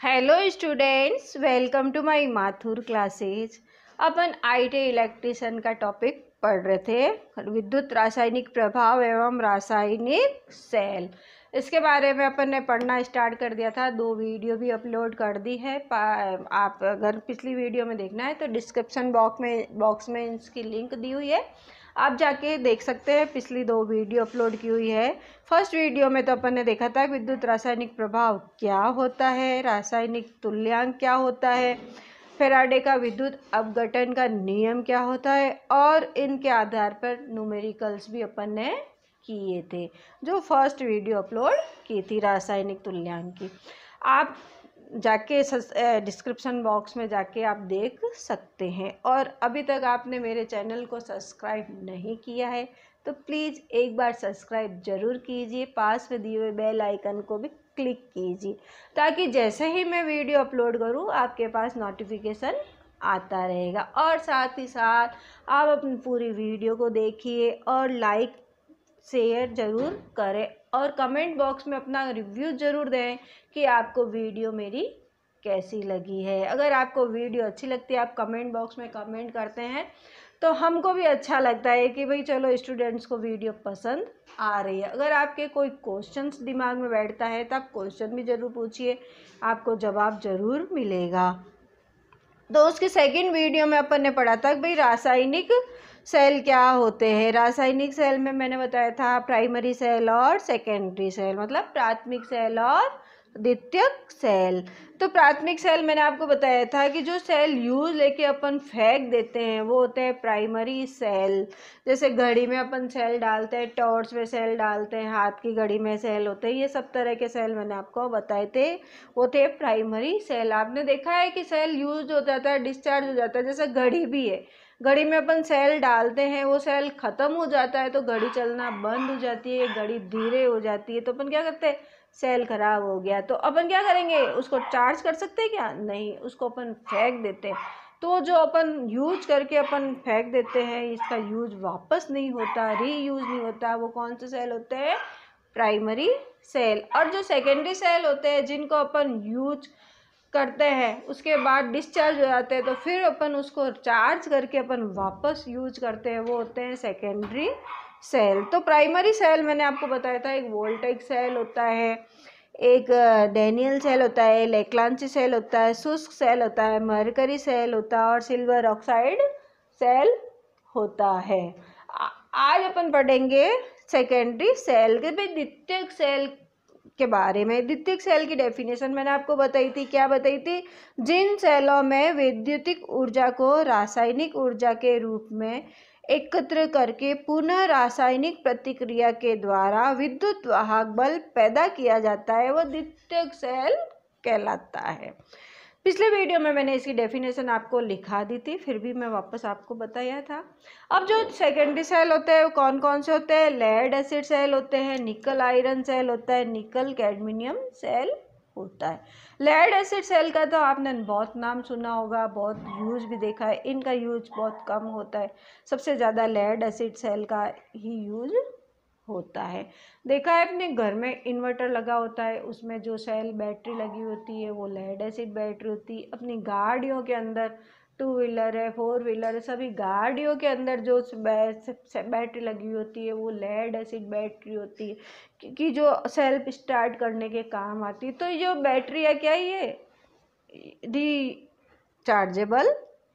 Hello students, welcome to my Mathur classes. अपन IT electrician का topic पढ़ रहे थे, विद्युत रासायनिक प्रभाव एवं रासायनिक सेल। इसके बारे में अपन ने पढ़ना स्टार्ट कर दिया था, 2 वीडियो भी अपलोड कर दी है। आप अगर पिछली वीडियो में देखना है तो डिस्क्रिप्शन बॉक्स में इसकी लिंक दी हुई है, आप जाके देख सकते हैं। पिछली 2 वीडियो अपलोड की हुई है। फर्स्ट वीडियो में तो अपन ने देखा था विद्युत रासायनिक प्रभाव क्या होता है, रासायनिक तुल्यांक क्या होता है, फैराडे का विद्युत अपघटन का नियम क्या होता है, और इनके आधार पर न्यूमेरिकल्स भी अपन ने किए थे, जो फर्स्ट वीडियो अपलोड की थी रासायनिक तुल्यांक की। आप जाके डिस्क्रिप्शन बॉक्स में जाके आप देख सकते हैं। और अभी तक आपने मेरे चैनल को सब्सक्राइब नहीं किया है तो प्लीज़ एक बार सब्सक्राइब ज़रूर कीजिए, पास में दिए हुए बेल आइकन को भी क्लिक कीजिए, ताकि जैसे ही मैं वीडियो अपलोड करूं आपके पास नोटिफिकेशन आता रहेगा। और साथ ही साथ आप अपनी पूरी वीडियो को देखिए और लाइक शेयर ज़रूर करें, और कमेंट बॉक्स में अपना रिव्यू ज़रूर दें कि आपको वीडियो मेरी कैसी लगी है। अगर आपको वीडियो अच्छी लगती है, आप कमेंट बॉक्स में कमेंट करते हैं तो हमको भी अच्छा लगता है कि भाई चलो स्टूडेंट्स को वीडियो पसंद आ रही है। अगर आपके कोई क्वेश्चंस दिमाग में बैठता है तो आप क्वेश्चन भी ज़रूर पूछिए, आपको जवाब ज़रूर मिलेगा। तो उसके सेकंड वीडियो में अपन ने पढ़ा था कि भाई रासायनिक सेल क्या होते हैं। रासायनिक सेल में मैंने बताया था प्राइमरी सेल और सेकेंडरी सेल, मतलब प्राथमिक सेल और द्वितीयक सेल। तो प्राथमिक सेल मैंने आपको बताया था कि जो सेल यूज लेके अपन फेंक देते हैं वो होते हैं प्राइमरी सेल। जैसे घड़ी में अपन सेल डालते हैं, टॉर्च में सेल डालते हैं, हाथ की घड़ी में सेल होते हैं, ये सब तरह के सेल मैंने आपको बताए थे, वो थे प्राइमरी सेल। आपने देखा है कि सेल यूज हो जाता है, डिस्चार्ज हो जाता है। जैसे घड़ी भी है, घड़ी में अपन सेल डालते हैं, वो सेल ख़त्म हो जाता है तो घड़ी चलना बंद हो जाती है, घड़ी धीरे हो जाती है। तो अपन क्या करते हैं, सेल खराब हो गया तो अपन क्या करेंगे, उसको चार्ज कर सकते हैं क्या? नहीं, उसको अपन फेंक देते हैं। तो जो अपन यूज करके अपन फेंक देते हैं, इसका यूज वापस नहीं होता, रीयूज नहीं होता, वो कौन से सेल होते हैं? Primary cell. और जो सेकेंडरी सेल होते हैं जिनको अपन यूज करते हैं उसके बाद डिस्चार्ज हो जाते हैं, तो फिर अपन उसको चार्ज करके अपन वापस यूज करते हैं, वो होते हैं सेकेंडरी सेल। तो प्राइमरी सेल मैंने आपको बताया था, एक वोल्टेक सेल होता है, एक डैनियल सेल होता है, लेक्लांची सेल होता है, शुष्क सेल होता है, मरकरी सेल होता है, और सिल्वर ऑक्साइड सेल होता है। आज अपन पढ़ेंगे सेकेंडरी सेल के भाई द्वितीयक सेल के बारे में। द्वितीयक सेल की डेफिनेशन मैंने आपको बताई थी। क्या बताई थी? जिन सेलों में विद्युतिक ऊर्जा को रासायनिक ऊर्जा के रूप में एकत्र करके पुनः रासायनिक प्रतिक्रिया के द्वारा विद्युत वाहक बल पैदा किया जाता है, वह द्वितीयक सेल कहलाता है। पिछले वीडियो में मैंने इसकी डेफिनेशन आपको लिखा दी थी, फिर भी मैं वापस आपको बताया था। अब जो सेकेंडरी सेल होते हैं वो कौन कौन से होते हैं? लेड एसिड सेल होते हैं, निकल आयरन सेल होता है, निकल कैडमियम सेल होता है। लेड एसिड सेल का तो आपने बहुत नाम सुना होगा, बहुत यूज भी देखा है। इनका यूज बहुत कम होता है, सबसे ज़्यादा लेड एसिड सेल का ही यूज होता है। देखा है अपने घर में इन्वर्टर लगा होता है, उसमें जो सेल बैटरी लगी होती है वो लेड एसिड बैटरी होती है। अपनी गाड़ियों के अंदर, 2 व्हीलर है, 4 व्हीलर है, सभी गाड़ियों के अंदर जो बैटरी लगी होती है वो लेड एसिड बैटरी होती है, क्योंकि जो सेल्फ स्टार्ट करने के काम आती है। तो ये बैटरी है क्या, ये रिचार्जेबल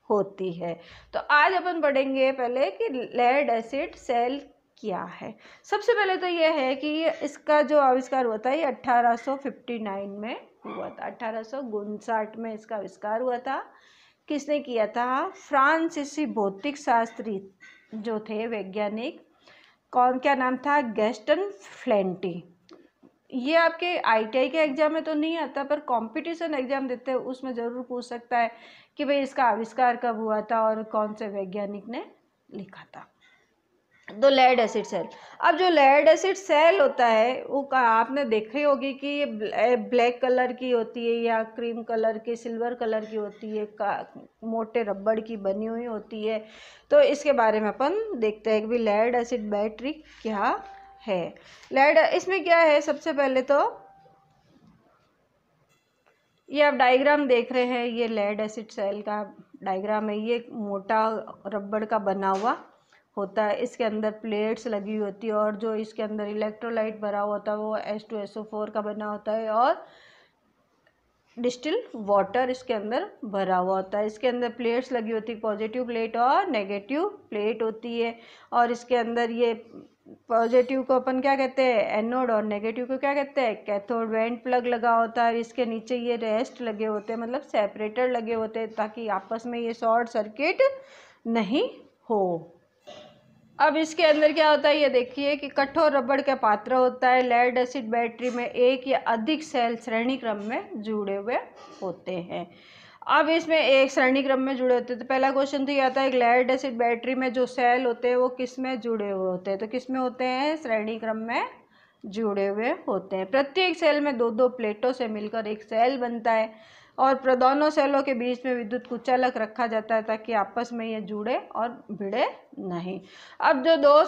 होती है। तो आज अपन पढ़ेंगे पहले कि लेड एसिड सेल क्या है। सबसे पहले तो ये है कि इसका जो आविष्कार हुआ था ये 1859 में हुआ था। 1859 में इसका आविष्कार हुआ था। किसने किया था? फ्रांसीसी भौतिक शास्त्री जो थे, वैज्ञानिक, कौन, क्या नाम था? गैस्टन फ्लेंटी। ये आपके आईटीआई के एग्जाम में तो नहीं आता, पर कंपटीशन एग्जाम देते हैं उसमें ज़रूर पूछ सकता है कि भाई इसका आविष्कार कब हुआ था और कौन से वैज्ञानिक ने लिखा था। तो लेड एसिड सेल, अब जो लेड एसिड सेल होता है वो आपने देखी होगी कि ये ब्लैक कलर की होती है या क्रीम कलर की, सिल्वर कलर की होती है, मोटे रबड़ की बनी हुई होती है। तो इसके बारे में अपन देखते हैं कि भाई लेड एसिड बैटरी क्या है। लेड, इसमें क्या है, सबसे पहले तो ये आप डायग्राम देख रहे हैं, ये लेड एसिड सेल का डायग्राम है। ये मोटा रबड़ का बना हुआ होता है, इसके अंदर प्लेट्स लगी होती है और जो इसके अंदर इलेक्ट्रोलाइट भरा हुआ होता है वो H2SO4 का बना होता है और डिस्टिल वाटर इसके अंदर भरा हुआ होता है। इसके अंदर प्लेट्स लगी होती है, पॉजिटिव प्लेट और नेगेटिव प्लेट होती है। और इसके अंदर ये पॉजिटिव को अपन क्या कहते हैं, एनोड, और नेगेटिव को क्या कहते हैं, कैथोड। वेंट प्लग लगा होता है, इसके नीचे ये रेस्ट लगे होते हैं, मतलब सेपरेटर लगे होते हैं ताकि आपस में ये शॉर्ट सर्किट नहीं हो। अब इसके अंदर क्या होता है ये देखिए कि कठोर रबड़ का पात्र होता है। लेड एसिड बैटरी में एक या अधिक सेल श्रेणी क्रम में जुड़े हुए होते हैं। अब इसमें एक श्रेणी क्रम में जुड़े होते हैं तो पहला क्वेश्चन तो ये आता है कि लेड एसिड बैटरी में जो सेल होते हैं वो किस में जुड़े हुए होते हैं, तो किस में होते हैं, श्रेणी क्रम में जुड़े हुए होते हैं। प्रत्येक सेल में दो दो प्लेटों से मिलकर एक सेल बनता है और दोनों सेलों के बीच में विद्युत कुचालक रखा जाता है ताकि आपस में ये जुड़े और भिड़े नहीं। अब जो दो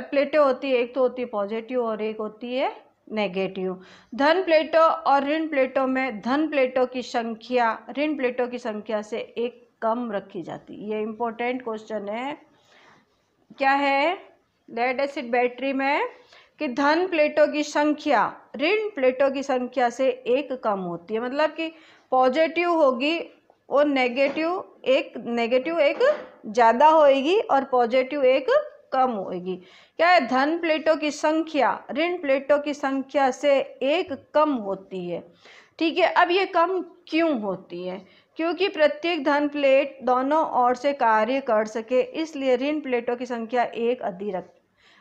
प्लेटें होती है, एक तो होती है पॉजिटिव और एक होती है नेगेटिव। धन प्लेटों और ऋण प्लेटों में धन प्लेटों की संख्या ऋण प्लेटों की संख्या से एक कम रखी जाती है। ये इम्पोर्टेंट क्वेश्चन है। क्या है लेड एसिड बैटरी में कि धन प्लेटों की संख्या ऋण प्लेटों की संख्या से एक कम होती है, मतलब कि पॉजिटिव होगी और नेगेटिव एक ज़्यादा होएगी और पॉजिटिव एक कम होएगी। क्या है, धन प्लेटों की संख्या ऋण प्लेटों की संख्या से एक कम होती है। ठीक है, अब ये कम क्यों होती है, क्योंकि प्रत्येक धन प्लेट दोनों ओर से कार्य कर सके, इसलिए ऋण प्लेटों की संख्या एक अधिक।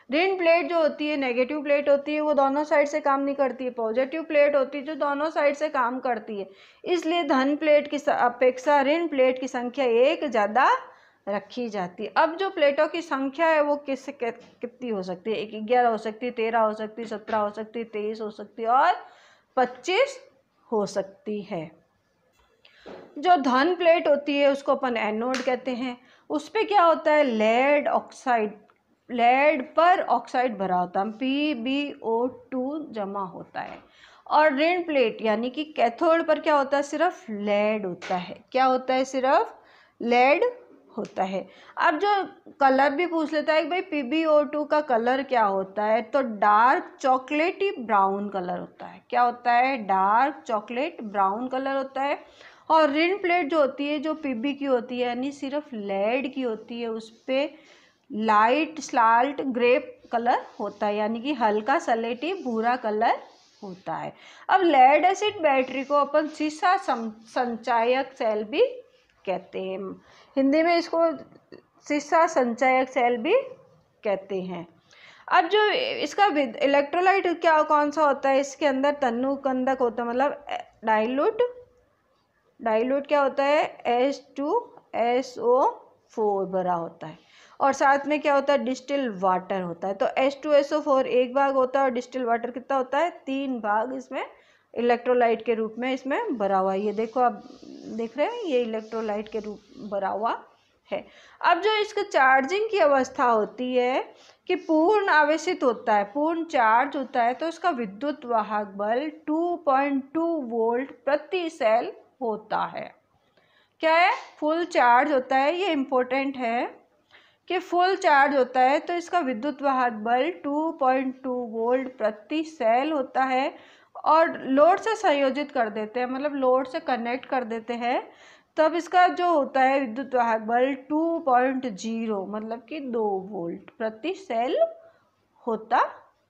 ऋण प्लेट जो होती है, नेगेटिव प्लेट होती है, वो दोनों साइड से काम नहीं करती है। पॉजिटिव प्लेट होती है जो दोनों साइड से काम करती है, इसलिए धन प्लेट की अपेक्षा ऋण प्लेट की संख्या एक ज़्यादा रखी जाती है। अब जो प्लेटों की संख्या है वो कितनी हो सकती है, 11 हो सकती है, 13 हो सकती है, 17 हो सकती है, 23 हो सकती है और 25 हो सकती है। जो धन प्लेट होती है उसको अपन एनोड कहते हैं। उस पर क्या होता है, लेड पर ऑक्साइड भरा होता है, PbO2 जमा होता है। और ऋण प्लेट यानी कि कैथोड पर क्या होता है, सिर्फ लेड होता है। क्या होता है, सिर्फ लेड होता है। अब जो कलर भी पूछ लेता है कि भाई PbO2 का कलर क्या होता है, तो डार्क चॉकलेटी ब्राउन कलर होता है। क्या होता है, डार्क चॉकलेट ब्राउन कलर होता है। और ऋण प्लेट जो होती है, जो Pb की होती है यानी सिर्फ लेड की होती है, उस पर लाइट साल्ट ग्रे कलर होता है, यानी कि हल्का सलेटी भूरा कलर होता है। अब लेड एसिड बैटरी को अपन सीसा संचायक सेल भी कहते हैं, हिंदी में इसको सीसा संचायक सेल भी कहते हैं। अब जो इसका इलेक्ट्रोलाइट कौन सा होता है, इसके अंदर तन्नुकंदक होता है, मतलब डाइल्यूट क्या होता है, H2SO4 भरा होता है और साथ में क्या होता है, डिस्टिल वाटर होता है। तो H2SO4 एक भाग होता है और डिस्टिल वाटर कितना होता है, 3 भाग इसमें इलेक्ट्रोलाइट के रूप में इसमें भरा हुआ है। ये देखो आप देख रहे हैं, ये इलेक्ट्रोलाइट के रूप भरा हुआ है। अब जो इसका चार्जिंग की अवस्था होती है कि पूर्ण आवेशित होता है, पूर्ण चार्ज होता है, तो इसका विद्युत वाहक बल 2.2 वोल्ट प्रति सेल होता है। क्या है, फुल चार्ज होता है, ये इम्पोर्टेंट है कि फुल चार्ज होता है तो इसका विद्युत वाहक बल 2.2 वोल्ट प्रति सेल होता है। और लोड से संयोजित कर देते हैं, मतलब लोड से कनेक्ट कर देते हैं, तब इसका जो होता है विद्युत वाहक बल 2.0 मतलब कि 2 वोल्ट प्रति सेल होता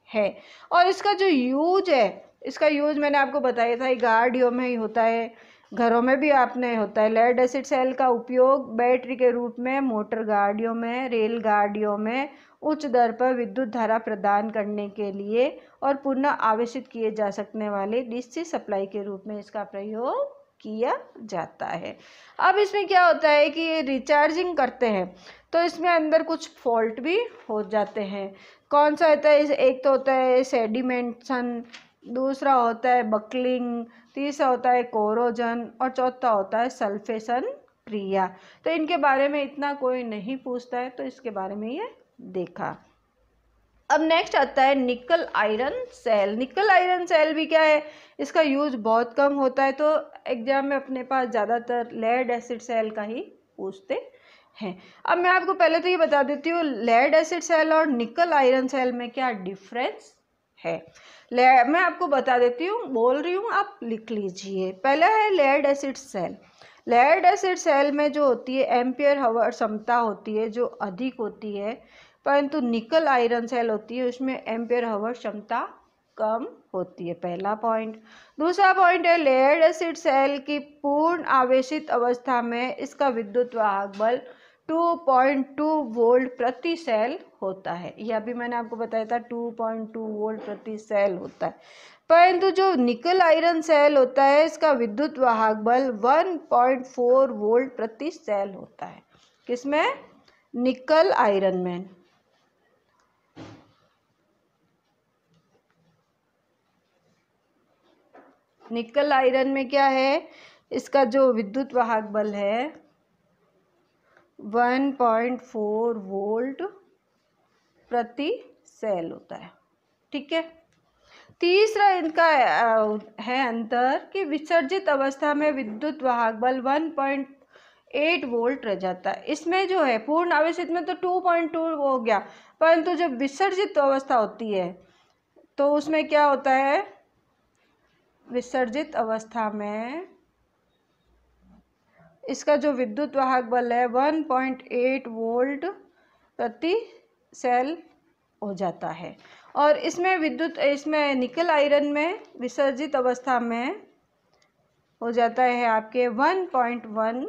है। और इसका जो यूज है, इसका यूज मैंने आपको बताया था, गाड़ियों में ही होता है, घरों में भी आपने होता है। लेड एसिड सेल का उपयोग बैटरी के रूप में मोटर गाड़ियों में, रेलगाड़ियों में उच्च दर पर विद्युत धारा प्रदान करने के लिए और पुनः आवेशित किए जा सकने वाले डीसी सप्लाई के रूप में इसका प्रयोग किया जाता है। अब इसमें क्या होता है कि ये रिचार्जिंग करते हैं तो इसमें अंदर कुछ फॉल्ट भी हो जाते हैं। कौन सा होता है, एक तो होता है सेडिमेंटेशन, दूसरा होता है बकलिंग, तीसरा होता है कोरोजन और चौथा होता है सल्फेशन क्रिया। तो इनके बारे में इतना कोई नहीं पूछता है, तो इसके बारे में ये देखा। अब नेक्स्ट आता है nickel iron cell. Nickel iron cell भी क्या है, इसका यूज बहुत कम होता है, तो एग्जाम में अपने पास ज़्यादातर लेड एसिड सेल का ही पूछते हैं। अब मैं आपको पहले तो ये बता देती हूँ लेड एसिड सेल और निकल आयरन सेल में क्या डिफरेंस है। मैं आपको बता देती हूँ, बोल रही हूँ, आप लिख लीजिए। पहला है lead acid cell. Lead acid cell में जो होती है एम्पियर हावर क्षमता होती है जो अधिक होती है, परंतु निकल आयरन सेल होती है उसमें एम्पियर हावर क्षमता कम होती है, पहला पॉइंट। दूसरा पॉइंट है लेड एसिड सेल की पूर्ण आवेशित अवस्था में इसका विद्युत वाहक बल 2.2 वोल्ट प्रति सेल होता है। यह भी मैंने आपको बताया था 2.2 वोल्ट प्रति सेल होता है। परंतु जो निकल आयरन सेल होता है इसका विद्युत वाहक बल 1.4 वोल्ट प्रति सेल होता है। किसमें? निकल आयरन में। निकल आयरन में क्या है, इसका जो विद्युत वाहक बल है 1.4 वोल्ट प्रति सेल होता है। ठीक है। तीसरा इनका है अंतर कि विसर्जित अवस्था में विद्युत वाहक बल 1.8 वोल्ट रह जाता है। इसमें जो है पूर्ण आवेशित में तो 2.2 हो गया, परंतु जब विसर्जित अवस्था होती है तो उसमें क्या होता है, विसर्जित अवस्था में इसका जो विद्युत वाहक बल है 1.8 वोल्ट प्रति सेल हो जाता है। और इसमें निकल आयरन में विसर्जित अवस्था में हो जाता है आपके 1.1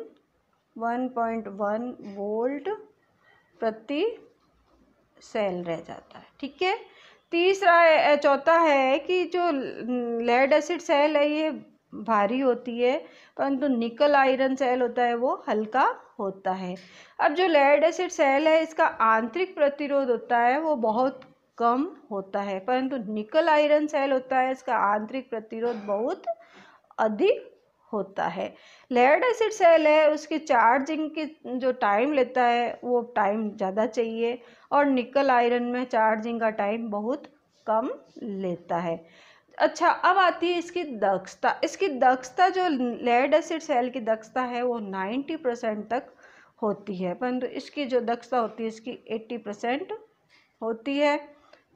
वोल्ट प्रति सेल रह जाता है। ठीक है। चौथा है कि जो लेड एसिड सेल है ये भारी होती है, परंतु निकल आयरन सेल होता है वो हल्का होता है। अब जो लेड एसिड सेल है इसका आंतरिक प्रतिरोध होता है वो बहुत कम होता है, परंतु निकल आयरन सेल होता है इसका आंतरिक प्रतिरोध बहुत अधिक होता है। लेड एसिड सेल है उसकी चार्जिंग की जो टाइम लेता है वो टाइम ज़्यादा चाहिए, और निकल आयरन में चार्जिंग का टाइम बहुत कम लेता है। अच्छा, अब आती है इसकी दक्षता। इसकी दक्षता जो लेड एसिड सेल की दक्षता है वो 90% तक होती है, परंतु इसकी जो दक्षता होती है इसकी 80% होती है,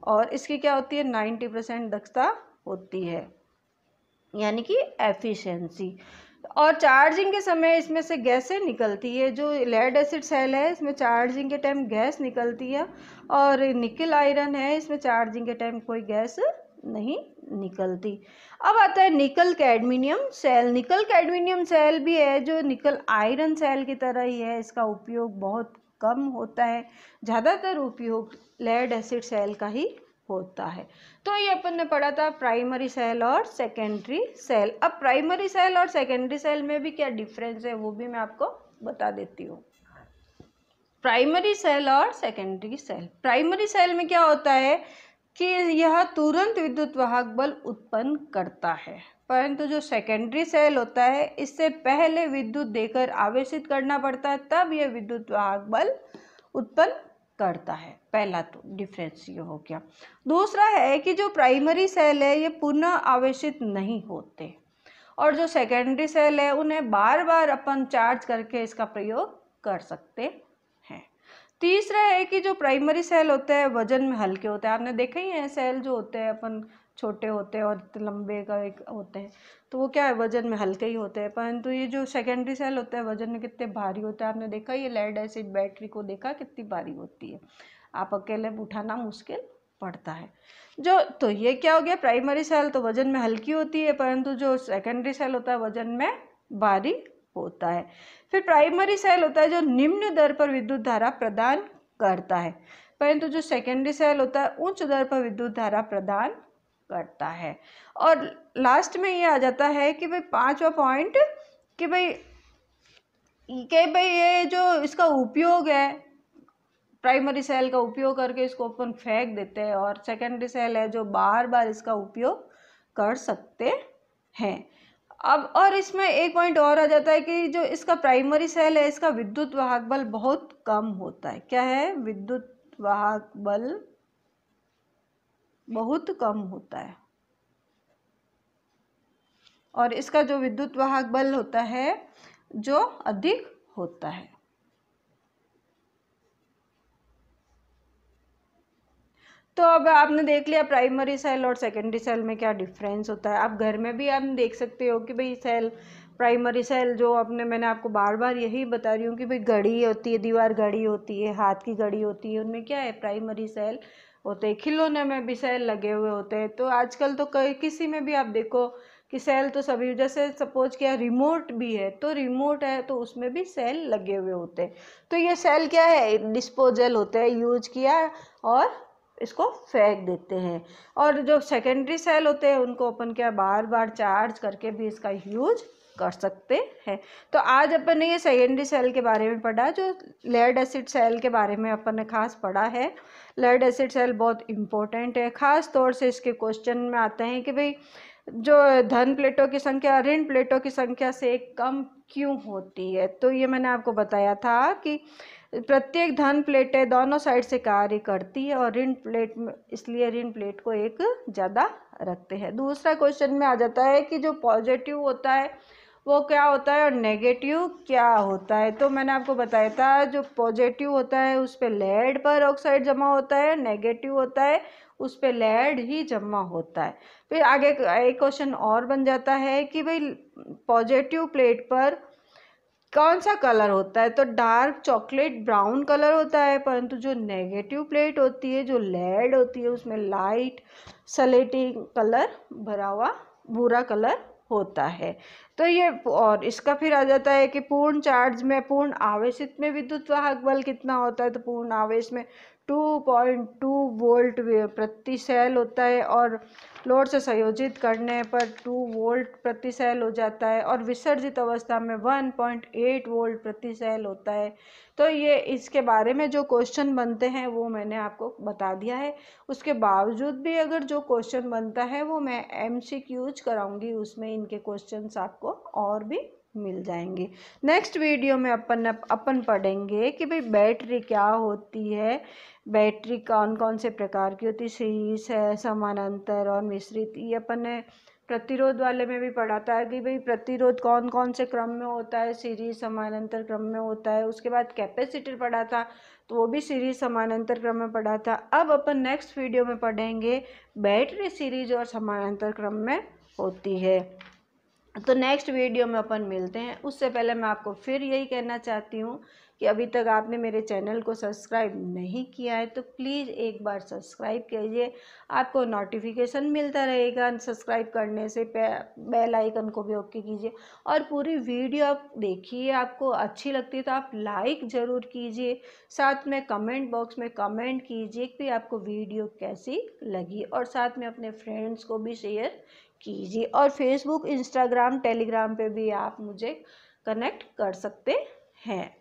और इसकी क्या होती है 90% दक्षता होती है, यानी कि एफिशिएंसी। और चार्जिंग के समय इसमें से गैसें निकलती है। जो लेड एसिड सेल है इसमें चार्जिंग के टाइम गैस निकलती है, और निकल आयरन है इसमें चार्जिंग के टाइम कोई गैस नहीं निकलती। अब आता है निकल कैडमिनियम सेल। निकल कैडमिनियम सेल भी है जो निकल आयरन सेल की तरह ही है, इसका उपयोग बहुत कम होता है, ज़्यादातर उपयोग लेड एसिड सेल का ही होता है। तो ये अपन ने पढ़ा था प्राइमरी सेल और सेकेंडरी सेल। अब प्राइमरी सेल और सेकेंडरी सेल में भी क्या डिफरेंस है वो भी मैं आपको बता देती हूँ। प्राइमरी सेल और सेकेंडरी सेल। प्राइमरी सेल में क्या होता है कि यह तुरंत विद्युत वाहक बल उत्पन्न करता है, परंतु जो सेकेंडरी सेल होता है इससे पहले विद्युत देकर आवेशित करना पड़ता है, तब यह विद्युत वाहक बल उत्पन्न करता है। पहला तो डिफरेंस ये हो गया। दूसरा है कि जो प्राइमरी सेल है ये पुनः आवेशित नहीं होते, और जो सेकेंडरी सेल है उन्हें बार बार अपन चार्ज करके इसका प्रयोग कर सकते हैं। तीसरा है कि जो प्राइमरी सेल होते हैं वजन में हल्के होते हैं। आपने देखा ही है सेल जो होते हैं अपन छोटे होते हैं और लंबे का एक होते हैं, तो वो क्या है वजन में हल्के ही होते हैं, परंतु ये जो सेकेंडरी सेल होते हैं वजन में कितने भारी होते हैं। आपने देखा ये लेड एसिड बैटरी को देखा कितनी भारी होती है, आप अकेले उठाना मुश्किल पड़ता है। तो ये क्या हो गया, प्राइमरी सेल तो वजन में हल्की होती है, परंतु जो सेकेंडरी सेल होता है वजन में भारी होता है। फिर प्राइमरी सेल होता है जो निम्न दर पर विद्युत धारा प्रदान करता है, परंतु जो सेकेंडरी सेल होता है उच्च दर पर विद्युत धारा प्रदान करता है। और लास्ट में ये आ जाता है कि भाई पांचवा पॉइंट कि भाई ये जो इसका उपयोग है प्राइमरी सेल का उपयोग करके इसको अपन फेंक देते हैं, और सेकेंडरी सेल है जो बार बार इसका उपयोग कर सकते हैं। अब और इसमें एक पॉइंट और आ जाता है कि जो इसका प्राइमरी सेल है इसका विद्युत वाहक बल बहुत कम होता है। क्या है? विद्युत वाहक बल बहुत कम होता है और इसका जो विद्युत वाहक बल होता है जो अधिक होता है। तो अब आपने देख लिया प्राइमरी सेल और सेकेंडरी सेल में क्या डिफरेंस होता है। आप घर में भी आप देख सकते हो कि भाई सेल, प्राइमरी सेल जो मैंने आपको बार बार यही बता रही हूँ कि भाई घड़ी होती है, दीवार घड़ी होती है, हाथ की घड़ी होती है, उनमें क्या है प्राइमरी सेल होते हैं। खिलौने में भी सेल लगे हुए होते हैं। तो आजकल तो किसी में भी आप देखो कि सेल तो सभी, जैसे सपोज क्या रिमोट भी है तो रिमोट है तो उसमें भी सेल लगे हुए होते हैं। तो ये सेल क्या है, डिस्पोजल होते हैं, यूज किया और इसको फेंक देते हैं। और जो सेकेंडरी सेल होते हैं उनको अपन क्या बार बार चार्ज करके भी इसका यूज कर सकते हैं। तो आज अपन ने ये सेकेंडरी सेल के बारे में पढ़ा, जो लेड एसिड सेल के बारे में अपन ने खास पढ़ा है। लेड एसिड सेल बहुत इंपॉर्टेंट है, खास तौर से इसके क्वेश्चन में आते हैं कि भाई जो धन प्लेटों की संख्या ऋण प्लेटों की संख्या से कम क्यों होती है। तो ये मैंने आपको बताया था कि प्रत्येक धन प्लेटें दोनों साइड से कार्य करती है और ऋण प्लेट में, इसलिए ऋण प्लेट को एक ज़्यादा रखते हैं। दूसरा क्वेश्चन में आ जाता है कि जो पॉजिटिव होता है वो क्या होता है और नेगेटिव क्या होता है। तो मैंने आपको बताया था जो पॉजिटिव होता है उस पर लेड पर ऑक्साइड जमा होता है, नेगेटिव होता है उस पर लेड ही जमा होता है। फिर आगे एक क्वेश्चन और बन जाता है कि भाई पॉजिटिव प्लेट पर कौन सा कलर होता है। तो डार्क चॉकलेट ब्राउन कलर होता है, परंतु जो नेगेटिव प्लेट होती है, जो लेड होती है, उसमें लाइट सलेटी कलर भरा हुआ भूरा कलर होता है। तो ये, और इसका फिर आ जाता है कि पूर्ण चार्ज में, पूर्ण आवेशित में विद्युत वाहक बल कितना होता है। तो पूर्ण आवेश में 2.2 वोल्ट प्रति सेल होता है और लोड से संयोजित करने पर 2 वोल्ट प्रति सेल हो जाता है और विसर्जित अवस्था में 1.8 वोल्ट प्रति सेल होता है। तो ये इसके बारे में जो क्वेश्चन बनते हैं वो मैंने आपको बता दिया है। उसके बावजूद भी अगर जो क्वेश्चन बनता है वो मैं MCQs कराऊंगी, उसमें इनके क्वेश्चंस आपको और भी मिल जाएंगे। नेक्स्ट वीडियो में अपन पढ़ेंगे कि भाई बैटरी क्या होती है, बैटरी कौन कौन से प्रकार की होती है, सीरीज है, समानांतर और मिश्रित। ये अपन ने प्रतिरोध वाले में भी पढ़ा था कि भाई प्रतिरोध कौन कौन से क्रम में होता है, सीरीज समानांतर क्रम में होता है। उसके बाद कैपेसिटर पढ़ा था तो वो भी सीरीज समानांतर क्रम में पढ़ा था। अब अपन नेक्स्ट वीडियो में पढ़ेंगे बैटरी सीरीज और समानांतर क्रम में होती है। तो नेक्स्ट वीडियो में अपन मिलते हैं। उससे पहले मैं आपको फिर यही कहना चाहती हूँ कि अभी तक आपने मेरे चैनल को सब्सक्राइब नहीं किया है तो प्लीज़ एक बार सब्सक्राइब कीजिए, आपको नोटिफिकेशन मिलता रहेगा सब्सक्राइब करने से। बेल आइकन को भी ओके कीजिए और पूरी वीडियो आप देखिए, आपको अच्छी लगती है तो आप लाइक ज़रूर कीजिए। साथ में कमेंट बॉक्स में कमेंट कीजिए कि आपको वीडियो कैसी लगी और साथ में अपने फ्रेंड्स को भी शेयर कीजिए। और फेसबुक, इंस्टाग्राम, टेलीग्राम पे भी आप मुझे कनेक्ट कर सकते हैं।